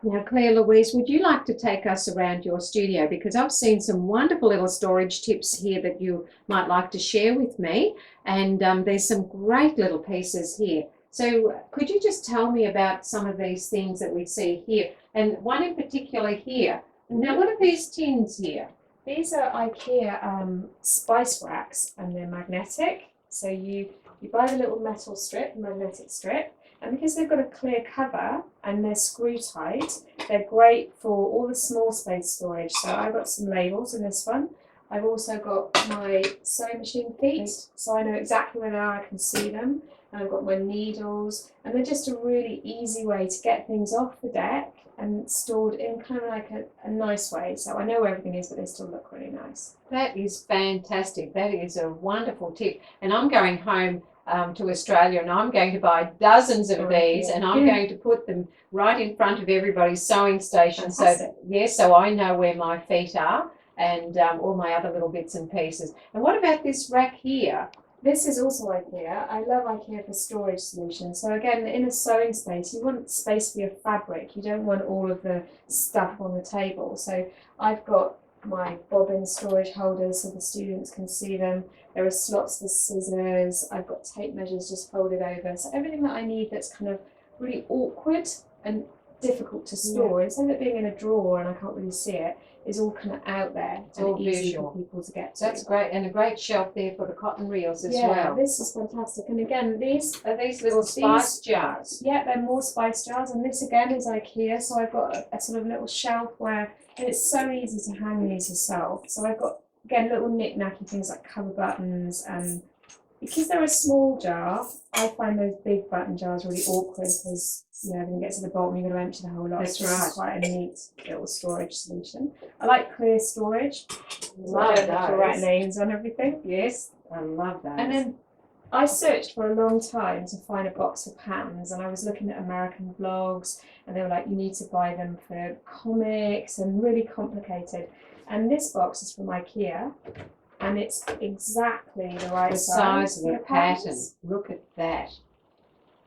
Now, Claire-Louise, would you like to take us around your studio? Because I've seen some wonderful little storage tips here that you might like to share with me. And there's some great little pieces here. So could you just tell me about some of these things that we see here? And one in particular here. Now, what are these tins here? These are IKEA spice racks, and they're magnetic. So you buy the little metal strip, magnetic strip, and because they've got a clear cover and they're screw tight, they're great for all the small space storage. So I've got some labels in this one. I've also got my sewing machine feet, so I know exactly where they are, I can see them. And I've got my needles, and they're just a really easy way to get things off the deck and stored in kind of like a nice way. So I know where everything is, but they still look really nice. That is fantastic. That is a wonderful tip. And I'm going home to Australia, and I'm going to buy dozens of these, and I'm going to put them right in front of everybody's sewing station. Fantastic. So I know where my feet are, and all my other little bits and pieces. And what about this rack here? This is also IKEA. I love IKEA for storage solutions. So again, in a sewing space, you want space for your fabric. You don't want all of the stuff on the table. So I've got my bobbin storage holders so the students can see them. There are slots for scissors. I've got tape measures just folded over. So everything that I need that's kind of really awkward and difficult to store, instead of it being in a drawer and I can't really see it, is all kind of out there. It's all easy for people to get to. That's great, and a great shelf there for the cotton reels as well. Yeah, this is fantastic. And again, these are these little spice jars. Yeah, they're more spice jars, and this again is IKEA. So I've got a sort of little shelf where, and it's so easy to hang these yourself. So I've got again little knick-knacky things like cover buttons, and because they're a small jar, I find those big button jars really awkward because everything gets to the bottom, you're going to empty the whole lot. That's This right. is quite a neat little storage solution. I like clear storage. Love So I don't have to those. write names on everything. Yes, I love those. And then I searched for a long time to find a box of patterns, and I was looking at American blogs, and they were like, you need to buy them for comics and really complicated. And this box is from IKEA, and it's exactly the right size of for the pattern. patterns. Look at that.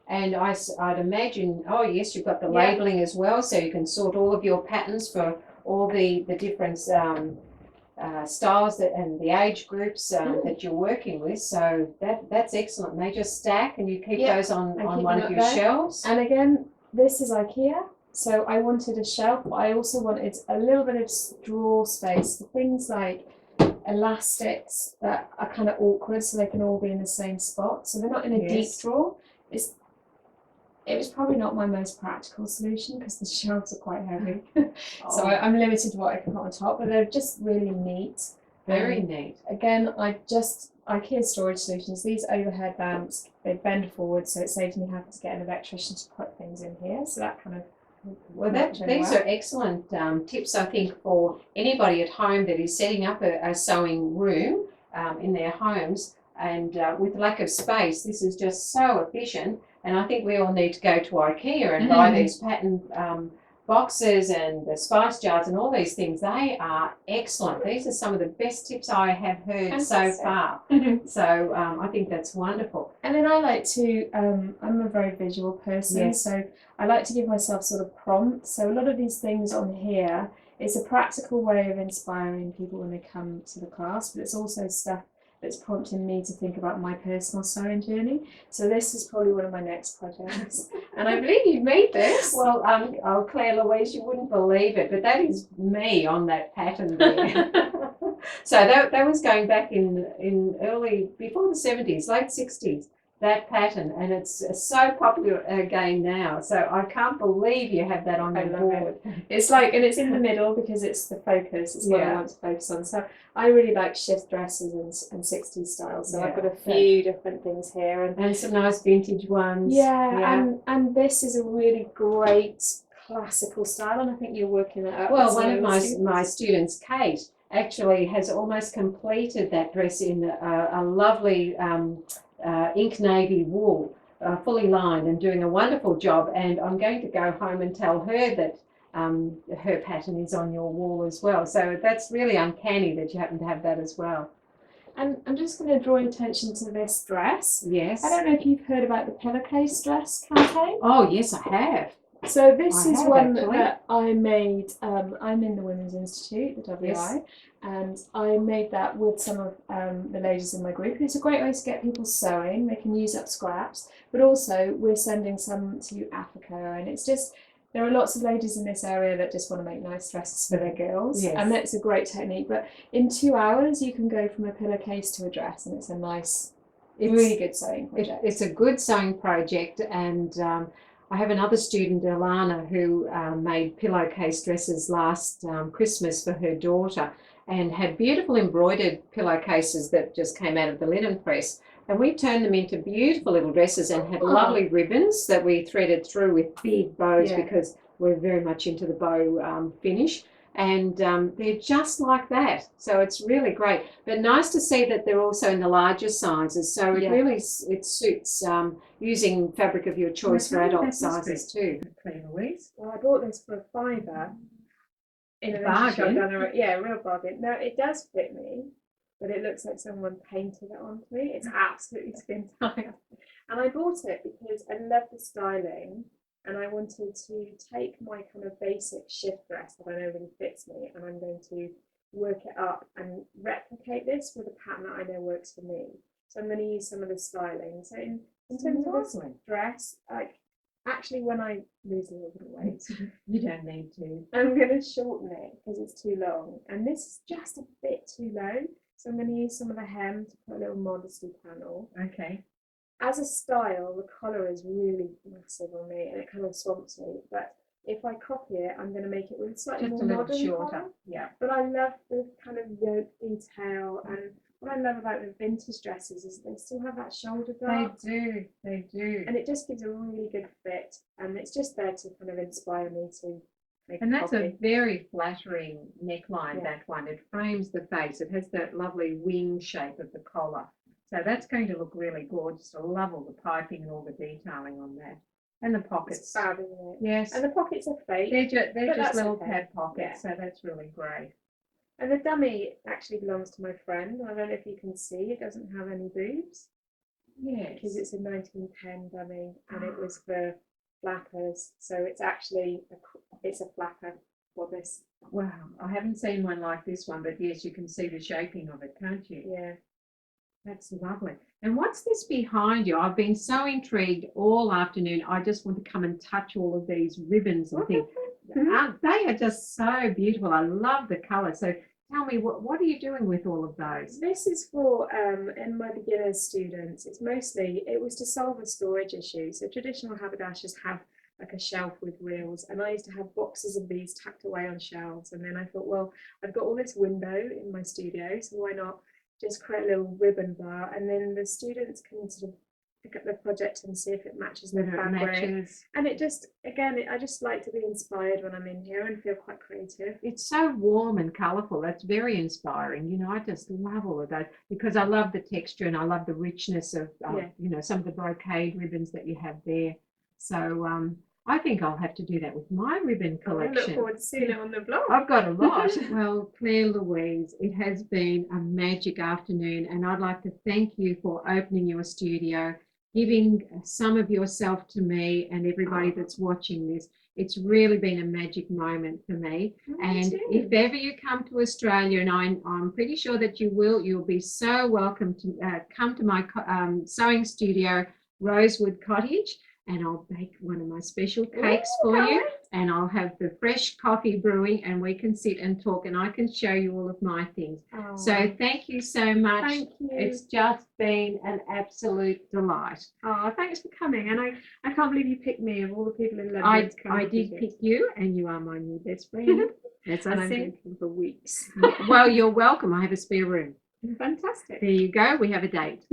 And I'd imagine, oh yes, you've got the Yeah. labelling as well, so you can sort all of your patterns for all the different styles and the age groups that you're working with. So that's excellent. And they just stack, and you keep those on keep one them of up your there. shelves. And again, this is IKEA. So I wanted a shelf, but I also wanted a little bit of drawer space for things like elastics that are kind of awkward, so they can all be in the same spot. So they're not in a deep drawer. It was probably not my most practical solution because the shelves are quite heavy. So I'm limited to what I can put on top, but they're just really neat. Very neat. Again, IKEA storage solutions, these overhead lamps, they bend forward, so it saves me having to get an electrician to put things in here. So that kind of These are excellent tips, I think, for anybody at home that is setting up a sewing room in their homes, and with lack of space, this is just so efficient. And I think we all need to go to IKEA and buy these pattern boxes and the spice jars and all these things. They are excellent. These are some of the best tips I have heard so far. So I think that's wonderful. And then I like to, I'm a very visual person, so I like to give myself sort of prompts. So a lot of these things on here, it's a practical way of inspiring people when they come to the class, but it's also stuff that's prompting me to think about my personal sewing journey. So this is probably one of my next projects. And I believe you've made this. Well, Claire-Louise, you wouldn't believe it, but that is me on that pattern there. So that was going back in early, before the 70s, late 60s, that pattern, and it's so popular again now. So I can't believe you have that on your board. It's like, and it's in the middle because it's the focus. It's what I want to focus on. So I really like shift dresses and 60s styles. So I've got a few different things here, and some nice vintage ones. And this is a really great classical style, and I think you're working that up. Well, one of my students, Kate, actually has almost completed that dress in a lovely ink navy wool, fully lined, and doing a wonderful job. And I'm going to go home and tell her that her pattern is on your wall as well. So that's really uncanny that you happen to have that as well. And I'm just going to draw your attention to this dress. Yes. I don't know if you've heard about the pillowcase dress campaign. Oh yes, I have. So this I is have, one actually. that I made. I'm in the Women's Institute, the WI, Yes. and I made that with some of the ladies in my group. And it's a great way to get people sewing. They can use up scraps, but also we're sending some to Africa, and it's just there are lots of ladies in this area that just want to make nice dresses for their girls, Yes. and that's a great technique. But in 2 hours, you can go from a pillowcase to a dress, and it's a nice, really good sewing project. It's a good sewing project, and I have another student, Alana, who made pillowcase dresses last Christmas for her daughter, and had beautiful embroidered pillowcases that just came out of the linen press. And we turned them into beautiful little dresses and had lovely ribbons that we threaded through with big bows because we're very much into the bow finish. And they're just like that. So it's really great. But nice to see that they're also in the larger sizes. So it really it suits using fabric of your choice for adult sizes too. Claire-Louise. Well, I bought this for $5 in a bargain. Yeah, a real bargain. No, it does fit me, but it looks like someone painted it onto me. It's absolutely skin tight. And I bought it because I love the styling, and I wanted to take my kind of basic shift dress that I know really fits me, and I'm going to work it up and replicate this with a pattern that I know works for me. So I'm going to use some of the styling. So in terms of this dress, like actually when I lose a little bit of weight, you don't need to. I'm going to shorten it because it's too long, and this is just a bit too low. So I'm going to use some of the hem to put a little modesty panel. Okay. As a style, the collar is really massive on me, and it kind of swamps me. But if I copy it, I'm going to make it with slightly Just more a little modern shorter. collar. Yeah. But I love the kind of yoke detail, and what I love about the vintage dresses is they still have that shoulder dart. They do. And it just gives a really good fit, and it's just there to kind of inspire me to make And a that's copy. a very flattering neckline, that one. It frames the face. It has that lovely wing shape of the collar. So that's going to look really gorgeous. I love all the piping and all the detailing on that. And the pockets. It's fab, isn't it? Yes. And the pockets are fake. They're just little okay. pad pockets, so that's really great. And the dummy actually belongs to my friend. I don't know if you can see, it doesn't have any boobs. Yes. Because it's a 1910 dummy, and it was for flappers. So it's actually it's a flapper for this. Wow, I haven't seen one like this one, but yes, you can see the shaping of it, can't you? Yeah. That's lovely. And what's this behind you? I've been so intrigued all afternoon. I just want to come and touch all of these ribbons and think, they are just so beautiful. I love the colour. So tell me, what are you doing with all of those? This is for in my beginner students. It was to solve a storage issue. So traditional haberdashers have like a shelf with reels, and I used to have boxes of these tucked away on shelves. And then I thought, well, I've got all this window in my studio, so why not just create a little ribbon bar, and then the students can sort of pick up the project and see if it matches their fabric. And it just, again, I just like to be inspired when I'm in here and feel quite creative. It's so warm and colourful. That's very inspiring. You know, I just love all of those because I love the texture and I love the richness of, you know, some of the brocade ribbons that you have there. So I think I'll have to do that with my ribbon collection. I look forward to seeing it on the blog. I've got a lot. Well, Claire-Louise, it has been a magic afternoon, and I'd like to thank you for opening your studio, giving some of yourself to me and everybody that's watching this. It's really been a magic moment for me. And if ever you come to Australia, and I'm pretty sure that you will, you'll be so welcome to come to my sewing studio, Rosewood Cottage. And I'll bake one of my special cakes for you, and I'll have the fresh coffee brewing, and we can sit and talk, and I can show you all of my things. So thank you so much. Thank you. It's just been an absolute delight. Oh, thanks for coming. And I can't believe you picked me of all the people in London. I did pick you, and you are my new best friend. That's and I'm thinking for weeks. Well, you're welcome. I have a spare room. Fantastic. There you go. We have a date.